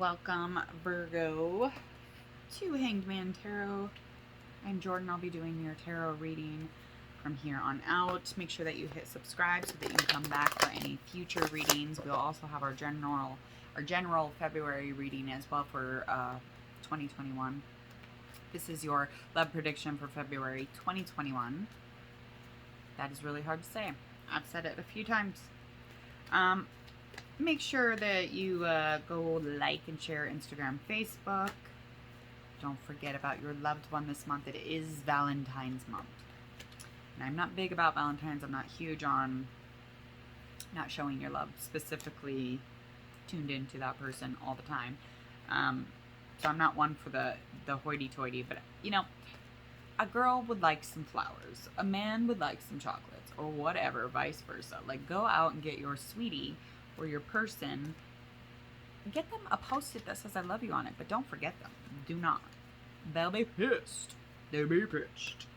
Welcome, Virgo, to Hanged Man Tarot. I'm Jordan. I'll be doing your tarot reading from here on out. Make sure that you hit subscribe so that you can come back for any future readings. We'll also have our general February reading as well for 2021. This is your love prediction for February 2021. That is really hard to say. I've said it a few times. Make sure that you go like and share Instagram, Facebook. Don't forget about your loved one this month. It is Valentine's month. And I'm not big about Valentine's. I'm not huge on not showing your love, specifically tuned into that person all the time. So I'm not one for the hoity-toity, but a girl would like some flowers. A man would like some chocolates or whatever, vice versa. Like, go out and get your sweetie or your person, get them a post-it that says I love you on it, but don't forget them. Do not. They'll be pissed. They'll be pissed.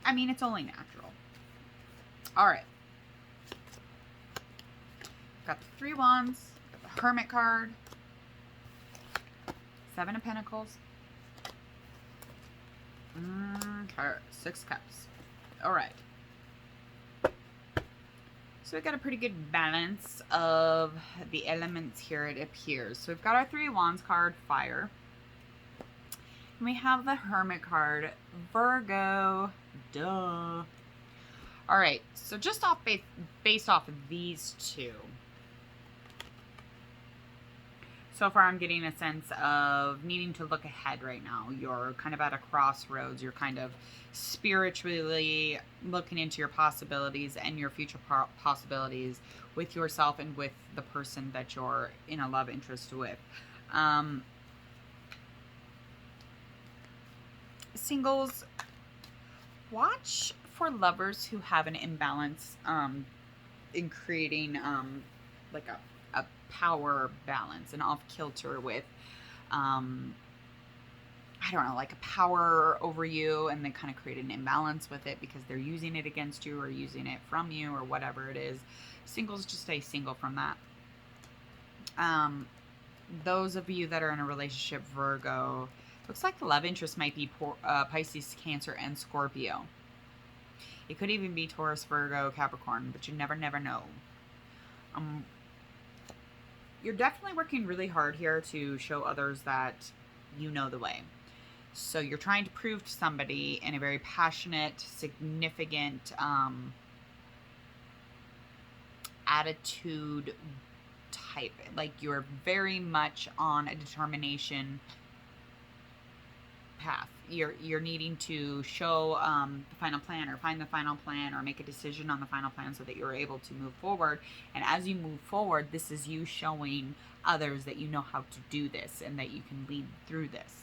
I mean, it's only natural. All right. Got the 3 wands, got the Hermit card, 7 of Pentacles, 6 cups. All right. So we've got a pretty good balance of the elements here, it appears. So we've got our 3 of Wands card, fire. And we have the Hermit card, Virgo. Duh. All right, so just based off of these two. So far I'm getting a sense of needing to look ahead right now. You're kind of at a crossroads. You're kind of spiritually looking into your possibilities and your future possibilities with yourself and with the person that you're in a love interest with. Singles, watch for lovers who have an imbalance in creating like a power balance, and off kilter with I don't know, like a power over you, and they kind of create an imbalance with it because they're using it against you or using it from you or whatever it is. Singles, just stay single from that. Those of you that are in a relationship, Virgo, looks like the love interest might be Pisces, Cancer, and Scorpio. It could even be Taurus, Virgo, Capricorn, but you never know. You're definitely working really hard here to show others that you know the way. So you're trying to prove to somebody in a very passionate, significant attitude type. Like, you're very much on a determination path. You're needing to show the final plan, or find the final plan, or make a decision on the final plan so that you're able to move forward. And as you move forward, this is you showing others that you know how to do this and that you can lead through this.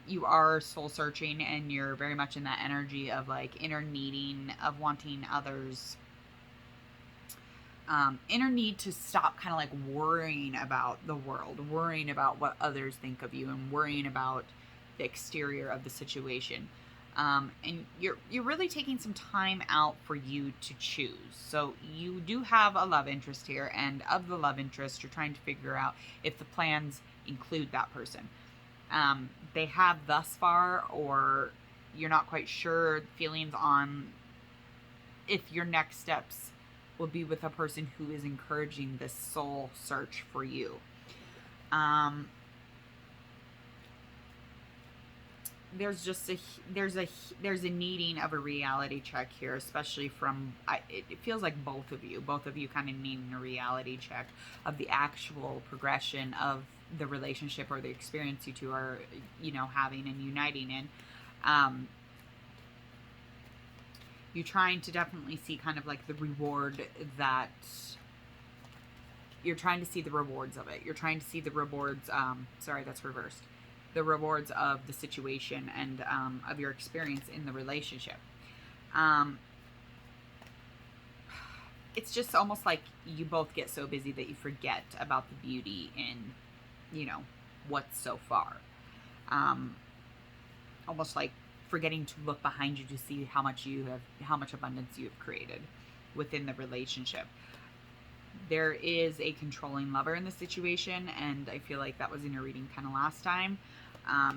You are soul searching, and you're very much in that energy of like inner needing, of wanting others, inner need to stop kind of like worrying about the world, worrying about what others think of you, and worrying about the exterior of the situation. And you're really taking some time out for you to choose. So you do have a love interest here, and of the love interest, you're trying to figure out if the plans include that person. They have thus far, or you're not quite sure, feelings on if your next steps will be with a person who is encouraging this soul search for you. There's a needing of a reality check here, especially from, it feels like both of you kind of needing a reality check of the actual progression of the relationship or the experience you two are, having and uniting in. You're trying to definitely see kind of like the reward that you're trying to see the rewards of it. You're trying to see the rewards. Sorry, that's reversed. The rewards of the situation and of your experience in the relationship. It's just almost like you both get so busy that you forget about the beauty in, what's so far. Almost like forgetting to look behind you to see how much abundance you have created within the relationship. there is a controlling lover in the situation, and I feel like that was in your reading kind of last time.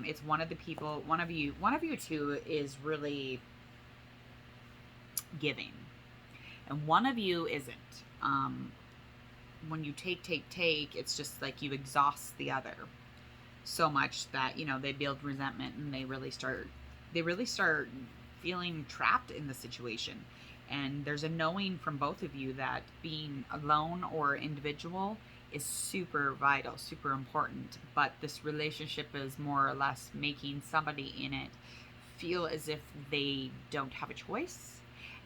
It's one of the people, one of you two is really giving, and one of you isn't. When you take, it's just like you exhaust the other so much that, you know, they build resentment, and they really start feeling trapped in the situation. And there's a knowing from both of you that being alone or individual is super vital, super important. But this relationship is more or less making somebody in it feel as if they don't have a choice.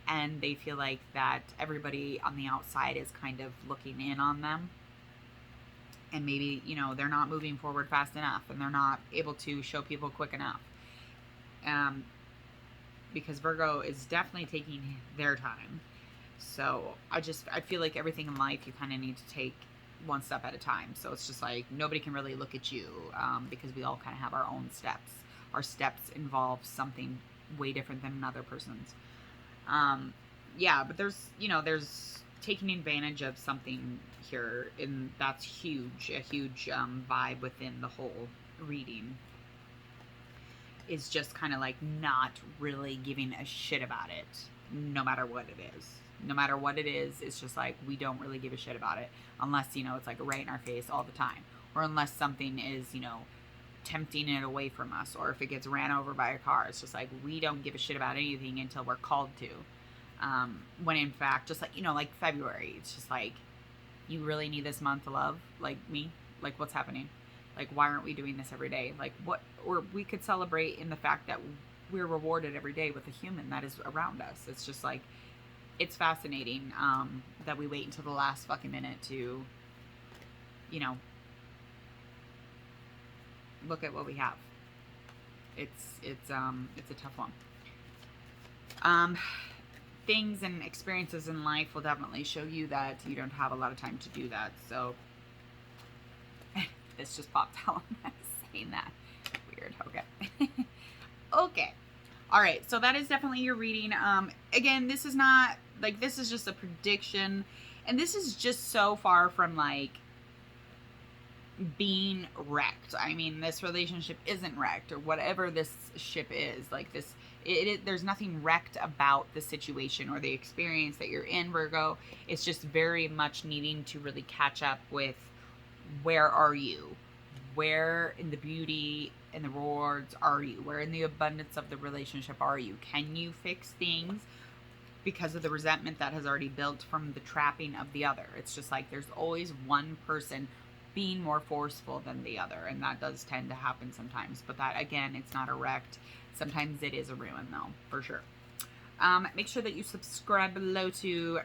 And they feel like that everybody on the outside is kind of looking in on them. And maybe, you know, they're not moving forward fast enough, and they're not able to show people quick enough. Because Virgo is definitely taking their time. So I feel like everything in life you kind of need to take one step at a time. So it's just like nobody can really look at you, because we all kind of have our own steps. Our steps involve something way different than another person's. Yeah, but there's taking advantage of something here, and that's huge. A huge vibe within the whole reading is just kind of like not really giving a shit about it, no matter what it is. No matter what it is, it's just like we don't really give a shit about it unless, you know, it's like right in our face all the time, or unless something is, you know, tempting it away from us, or if it gets ran over by a car. It's just like we don't give a shit about anything until we're called to. When in fact, just like, you know, like February, it's just like, you really need this month to love, like me, like what's happening? Like, why aren't we doing this every day? Like, what? Or we could celebrate in the fact that we're rewarded every day with a human that is around us. It's just like, it's fascinating that we wait until the last fucking minute to, you know, look at what we have. It's a tough one. Things and experiences in life will definitely show you that you don't have a lot of time to do that. So this just popped out when I was saying that. Weird. Okay. Okay. All right. So that is definitely your reading. Again, this is not like, this is just a prediction, and this is just so far from like being wrecked. I mean, this relationship isn't wrecked, or whatever this ship is. Like this, there's nothing wrecked about the situation or the experience that you're in, Virgo. It's just very much needing to really catch up with, where are you? Where in the beauty and the rewards are you? Where in the abundance of the relationship are you? Can you fix things because of the resentment that has already built from the trapping of the other? It's just like there's always one person being more forceful than the other, and that does tend to happen sometimes. But that, again, it's not a wrecked. Sometimes it is a ruin, though, for sure. Make sure that you subscribe below to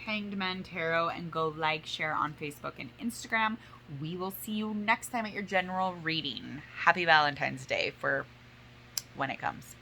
Hanged Man Tarot, and go like, share on Facebook and Instagram. We will see you next time at your general reading. Happy Valentine's Day for when it comes.